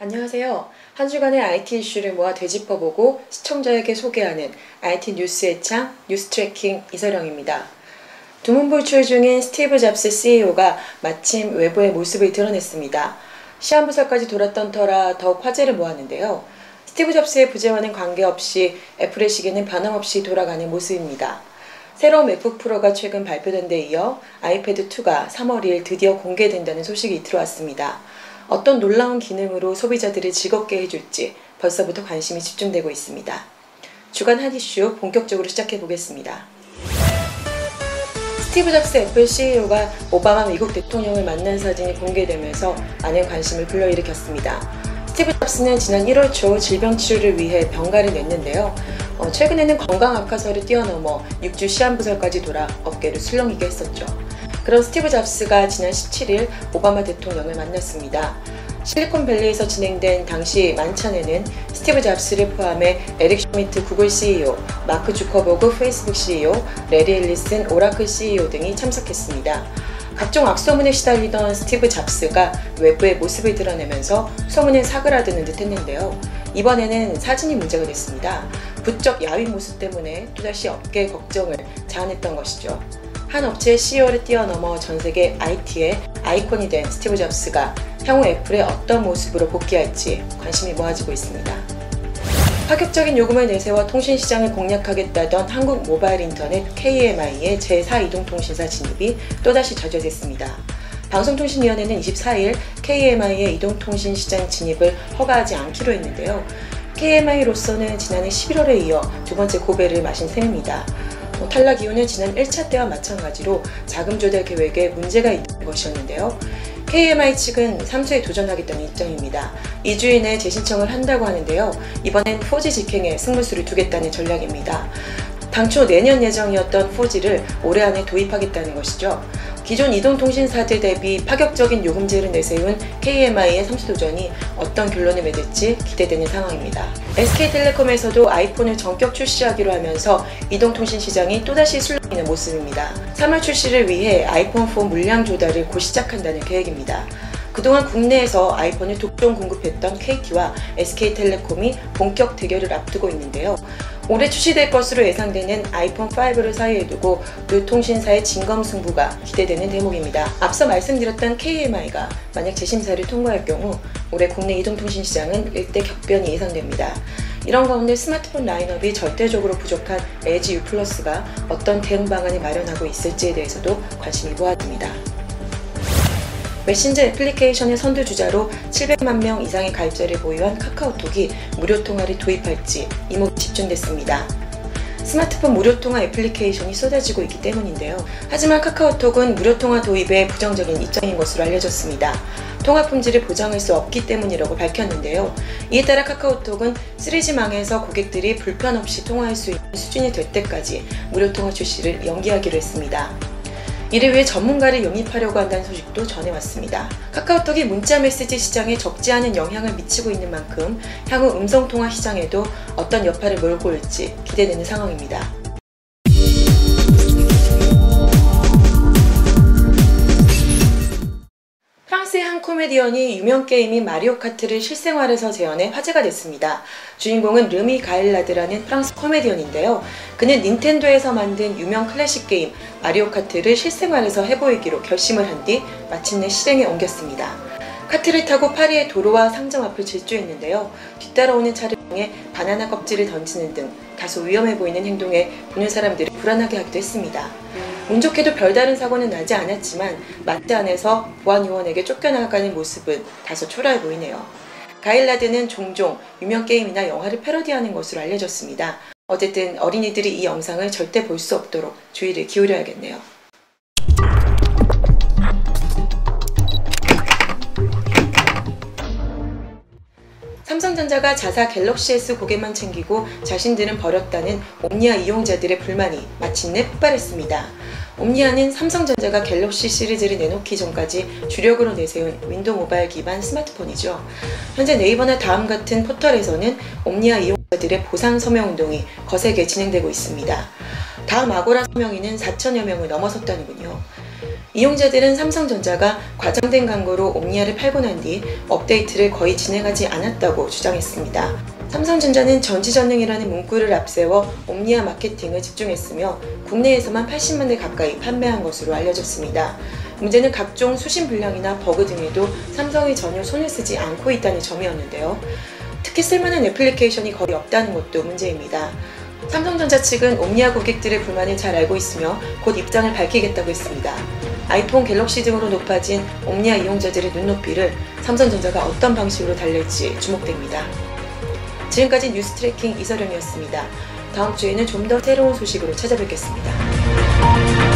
안녕하세요. 한 주간의 IT 이슈를 모아 되짚어보고 시청자에게 소개하는 IT 뉴스의 창 뉴스트래킹 이서령입니다. 두문불출 중인 스티브 잡스 CEO가 마침 외부의 모습을 드러냈습니다. 시한부설까지 돌았던 터라 더욱 화제를 모았는데요. 스티브 잡스의 부재와는 관계없이 애플의 시계는 변함없이 돌아가는 모습입니다. 새로운 맥북 프로가 최근 발표된 데 이어 아이패드 2가 3월 2일 드디어 공개된다는 소식이 들어왔습니다. 어떤 놀라운 기능으로 소비자들을 즐겁게 해줄지 벌써부터 관심이 집중되고 있습니다. 주간 핫 이슈 본격적으로 시작해 보겠습니다. 스티브 잡스 애플 CEO가 오바마 미국 대통령을 만난 사진이 공개되면서 많은 관심을 불러일으켰습니다. 스티브 잡스는 지난 1월 초 질병 치료를 위해 병가를 냈는데요. 최근에는 건강 악화설을 뛰어넘어 6주 시한부설까지 돌아 업계를 술렁이게 했었죠. 그런 스티브 잡스가 지난 17일 오바마 대통령을 만났습니다. 실리콘밸리에서 진행된 당시 만찬에는 스티브 잡스를 포함해 에릭 슈미트 구글 CEO, 마크 주커버그 페이스북 CEO, 레리 앨리슨 오라클 CEO 등이 참석했습니다. 각종 악소문에 시달리던 스티브 잡스가 외부의 모습을 드러내면서 소문에 사그라드는 듯 했는데요. 이번에는 사진이 문제가 됐습니다. 부쩍 야윈 모습 때문에 또다시 업계의 걱정을 자아냈던 것이죠. 한 업체의 CEO를 뛰어넘어 전세계 IT의 아이콘이 된 스티브 잡스가 향후 애플의 어떤 모습으로 복귀할지 관심이 모아지고 있습니다. 파격적인 요금을 내세워 통신시장을 공략하겠다던 한국 모바일 인터넷 KMI의 제4 이동통신사 진입이 또다시 좌절됐습니다. 방송통신위원회는 24일 KMI의 이동통신시장 진입을 허가하지 않기로 했는데요. KMI로서는 지난해 11월에 이어 두 번째 고배를 마신 셈입니다. 탈락 이유는 지난 1차 때와 마찬가지로 자금 조달 계획에 문제가 있는 것이었는데요. KMI 측은 3수에 도전하겠다는 입장입니다. 2주 이내에 재신청을 한다고 하는데요. 이번엔 4G 직행에 승부수를 두겠다는 전략입니다. 당초 내년 예정이었던 4G를 올해 안에 도입하겠다는 것이죠. 기존 이동통신사들 대비 파격적인 요금제를 내세운 KMI의 3수 도전이 어떤 결론을 맺을지 기대되는 상황입니다. SK텔레콤에서도 아이폰을 전격 출시하기로 하면서 이동통신 시장이 또다시 술렁이는 모습입니다. 3월 출시를 위해 아이폰4 물량 조달을 곧 시작한다는 계획입니다. 그동안 국내에서 아이폰을 독점 공급했던 KT와 SK텔레콤이 본격 대결을 앞두고 있는데요. 올해 출시될 것으로 예상되는 아이폰5를 사이에 두고 두 통신사의 진검승부가 기대되는 대목입니다. 앞서 말씀드렸던 KMI가 만약 재심사를 통과할 경우 올해 국내 이동통신 시장은 일대 격변이 예상됩니다. 이런 가운데 스마트폰 라인업이 절대적으로 부족한 LG U+가 어떤 대응 방안을 마련하고 있을지에 대해서도 관심이 모아집니다. 메신저 애플리케이션의 선두주자로 700만 명 이상의 가입자를 보유한 카카오톡이 무료통화를 도입할지 이목이 집중됐습니다. 스마트폰 무료통화 애플리케이션이 쏟아지고 있기 때문인데요. 하지만 카카오톡은 무료통화 도입에 부정적인 입장인 것으로 알려졌습니다. 통화 품질을 보장할 수 없기 때문이라고 밝혔는데요. 이에 따라 카카오톡은 3G망에서 고객들이 불편 없이 통화할 수 있는 수준이 될 때까지 무료통화 출시를 연기하기로 했습니다. 이를 위해 전문가를 영입하려고 한다는 소식도 전해왔습니다. 카카오톡이 문자메시지 시장에 적지 않은 영향을 미치고 있는 만큼 향후 음성통화 시장에도 어떤 여파를 몰고 올지 기대되는 상황입니다. 프랑스의 한 코미디언이 유명 게임인 마리오 카트를 실생활에서 재현해 화제가 됐습니다. 주인공은 르미 가일라드라는 프랑스 코미디언인데요. 그는 닌텐도에서 만든 유명 클래식 게임 마리오 카트를 실생활에서 해보이기로 결심을 한 뒤 마침내 실행에 옮겼습니다. 카트를 타고 파리의 도로와 상점 앞을 질주했는데요. 뒤따라오는 차를 통해 바나나 껍질을 던지는 등 다소 위험해 보이는 행동에 보는 사람들을 불안하게 하기도 했습니다. 운 좋게도 별다른 사고는 나지 않았지만 마트 안에서 보안요원에게 쫓겨나가는 모습은 다소 초라해 보이네요. 가일라드는 종종 유명 게임이나 영화를 패러디하는 것으로 알려졌습니다. 어쨌든 어린이들이 이 영상을 절대 볼 수 없도록 주의를 기울여야겠네요. 삼성전자가 자사 갤럭시 S 고객만 챙기고 자신들은 버렸다는 옴니아 이용자들의 불만이 마침내 폭발했습니다. 옴니아는 삼성전자가 갤럭시 시리즈를 내놓기 전까지 주력으로 내세운 윈도우 모바일 기반 스마트폰이죠. 현재 네이버나 다음 같은 포털에서는 옴니아 이용자들의 보상 서명 운동이 거세게 진행되고 있습니다. 다음 아고라 서명인은 4천여 명을 넘어섰다는군요. 이용자들은 삼성전자가 과장된 광고로 옴니아를 팔고 난 뒤 업데이트를 거의 진행하지 않았다고 주장했습니다. 삼성전자는 전지전능이라는 문구를 앞세워 옴니아 마케팅을 집중했으며 국내에서만 80만 대 가까이 판매한 것으로 알려졌습니다. 문제는 각종 수신 불량이나 버그 등에도 삼성이 전혀 손을 쓰지 않고 있다는 점이었는데요. 특히 쓸만한 애플리케이션이 거의 없다는 것도 문제입니다. 삼성전자 측은 옴니아 고객들의 불만을 잘 알고 있으며 곧 입장을 밝히겠다고 했습니다. 아이폰, 갤럭시 등으로 높아진 옴니아 이용자들의 눈높이를 삼성전자가 어떤 방식으로 달랠지 주목됩니다. 지금까지 뉴스 트래킹 이서령이었습니다. 다음 주에는 좀 더 새로운 소식으로 찾아뵙겠습니다.